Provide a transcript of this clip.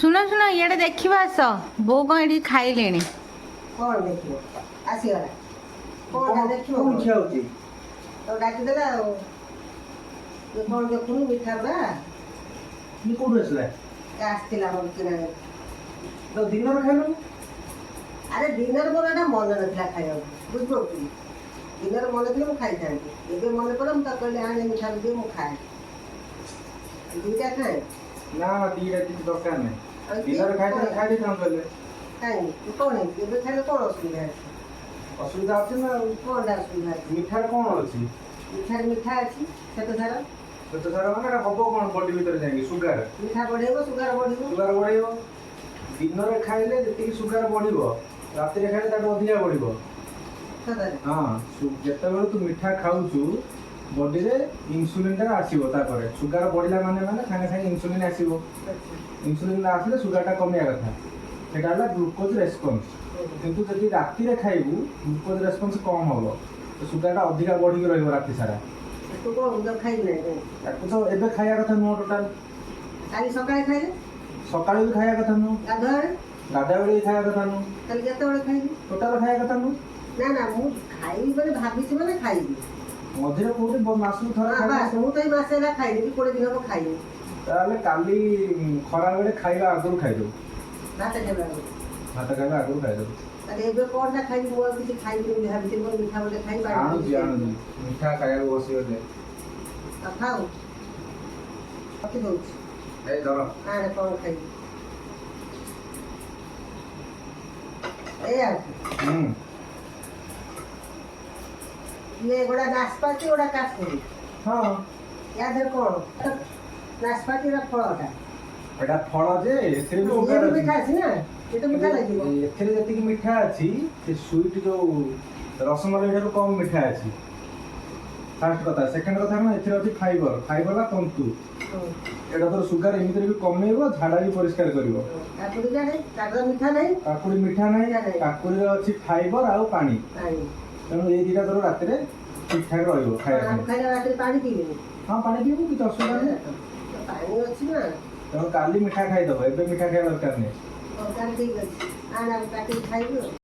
ଶୁଣ ଶୁଣ ଇଆଡ଼େ ଦେଖିବା ଆସ ବୋଉ କ'ଣ ଏଠି ଖାଇଲେଣି। କ'ଣ ଦେଖିବ ଆସିଗଲା କ'ଣ ଦେଖିବ କଣ ଖିଆ ହଉଛି? ତ ଡାକିଦେଲା ଆଉ ଇଏ କ'ଣ ଦେଖୁନୁ ମିଠା ଗୁଡ଼ା ଇଏ କୋଉଠୁ ଆସିଲା? ଆସିଥିଲା ମୋର କିଣା ତ ଦିନରେ ଖାଇଲୁ? ଆରେ ଦିନରେ ମୋର ଏଇଟା ମନେ ନଥିଲା ଖାଇବାକୁ ବୁଝିପାରୁଛୁ ଦିନରେ ମନେ ଥିଲେ ମୁଁ ଖାଇଥାନ୍ତି ଏବେ ମନେ ପଡ଼େ ମୁଁ ତାକୁ କହିଲି ଆଣେ ମିଠା ଦିଏ ମୁଁ ଖାଏ ଦୁଇଟା ଖାଏ ନା ଦିଟା କିଛି ଦରକାର ନାହିଁ। ଆଉ ଦିନରେ ଖାଇଥିଲେ ଖାଇ ଦେଇଥାନ୍ତୁ ହେଲେ। କାହିଁକି କ'ଣ ହେଇଛି ଏବେ ଖାଇଲେ କ'ଣ ଅସୁବିଧା ଅଛି ଅସୁବିଧା ଅଛି ନା ଆଉ। କ'ଣଟା ଅସୁବିଧା ଅଛି ମିଠାରେ କଣ ଅଛି? ମିଠାରେ ମିଠା ଅଛି ଶ୍ଵେତ ସାର ଶ୍ଵେତ ସାର ମାନେ ଏଟା ହବ କଣ ବଡି ଭିତରେ ଯାଇକି ସୁଗାର ମିଠା ବଢ଼େଇବ ସୁଗାର ବଢ଼ିବ ସୁଗାର ବଢେଇବ। ଦିନରେ ଖାଇଲେ ଯେତିକି ସୁଗାର ବଢିବ ରାତିରେ ଖାଇଲେ ତାଠୁ ଅଧିକା ବଢିବ। ସତରେ ହଁ ଯେତେବେଳେ ତୁ ମିଠା ଖାଉଛୁ ବଡିରେ ଇନସୁଲିନ ଟା ଆସିବ ତାପରେ ସୁଗାର ବଢିଲା ମାନେ ସାଙ୍ଗେ ସାଙ୍ଗେ ଇନସୁଲିନ ଆସିବ। ଇନସୁଲିନ ଆସିଲେ ସୁଗାରଟା କମିବା କଥା ସେଟା ହେଲା ଗ୍ଲୁକୋଜ ରେସ୍ପନ୍ସ। କିନ୍ତୁ ଯଦି ରାତିରେ ଖାଇବୁ ଗ୍ଲୁକୋଜ ରେସ୍ପନ୍ସ କମ ହବ ସୁଗାରଟା ଅଧିକା ବଢିକି ରହିବ ରାତି ସାରା। ତୁ କ'ଣ ଖାଇବୁ ନାହିଁ ତାକୁ ତ ଏବେ ଖାଇବା କଥା ନୁହଁ ଟୋଟାଲ। କାଲି ସକାଳେ ଖାଇଲେ ସକାଳେ ବି ଖାଇବା କଥା ନୁହଁ ଗାଧୁଆବେଳେ ଗାଧୁଆବେଳେ ବି ଖାଇବା କଥା ନୁହଁ କାଲି କେତେବେଳେ ଖାଇବି ଟୋଟାଲ ଖାଇବା କଥା ନୁହଁ। ନା ନା ମୁଁ ଖାଇବି ମାନେ ଭାବିଛି ମାନେ ଖାଇବି ମଝିରେ କୋଉଠି ମାସକୁ ଥରେ ବାସ୍ ଖାଇବା। ମୁଁ ତ ଏଇ ମାସେ ହେଲା ଖାଇନି କି 20 ଦିନ ହବ ଖାଇନି ତାହେଲେ କାଲି ଖରାବେଳେ ଖାଇବା ଆଗରୁ ଖାଇଦବୁ। ଭାତ ଖାଇବା ଆଗରୁ। ଭାତ ଖାଇବା ଆଗରୁ ଖାଇଦବୁ। ତାହେଲେ ଏବେ କଣଟା ଖାଇବି ମୁଁ ଆଉ କିଛି ଖାଇବିନି ବୋଲି ଭାବିଥିଲି ମୋର ମିଠା ଗୋଟେ ଖାଇବି ଆଣୁଛି ମିଠା ଖାଇବାକୁ ବସିଗଲେ ଆଉ ଖାଉ ରଖି ଦଉଛି ଏଇ ଧର। ଆଣେ କ'ଣ ଖାଇବି ଏଇଆ ହୁଁ ଇଏ ଗୋଟା ନାସପାତି ଗୋଟା କାଶ୍ମୀରୀ ହଁ ୟା ଦେହରେ କ'ଣ ନାସପାତିର ଫଳଟା ଏଟା ଫଳ ଯେ ଏଥିରେ ବି ଇଏ ସୁଗାର ବି ଅଛି। ମିଠା ଅଛି ନା ଏ ତ ମିଠା ଲାଗିବ ଏଥିରେ ଯେତିକି ମିଠା ଅଛି ସେ ସୁଇଟ୍ ଯୋଉ ରସମଲାଇ ଠାରୁ କମ ମିଠା ଅଛି ଫାର୍ଷ୍ଟ କଥା। ସେକେଣ୍ଡ କଥା କ'ଣ ଏଥିରେ ଅଛି ଫାଇବର। ଫାଇବର ବା ତନ୍ତୁ ଏଟା ତୋର ସୁଗାର ଏମିତିରେ ବି କମେଇବ ଝାଡା ବି ପରିଷ୍କାର କରିବ। କାକୁଡ଼ିଟା ନାହିଁ କାକୁଡ଼ି ମିଠା ନାହିଁ କାକୁଡି ମିଠା ନାହିଁ କାକୁଡିରେ ଅଛି ଫାଇବର ଆଉ ପାଣି ତେଣୁ ଏଇ ଦିଟା ତୋର ରାତିରେ ଠିକ ଠାକ ରହିବ ଖାଇବା ପାଇଁ। ଖାଇଲା ରାତିରେ ପାଣି ପିଇବେନି ହଁ ପାଣି ପିଇବୁ କିଛି ଅସୁବିଧା ନାହିଁ। ପାଣି ଅଛି ନା ତେଣୁ କାଲି ମିଠା ଖାଇଦବ ଏବେ ମିଠା ଖାଇବା ଦରକାର ନାହିଁ। ତାହେଲେ ଠିକ୍ ଅଛି ଆଣେ ଆମେ କାଟିକି ଖାଇବୁ ଆଉ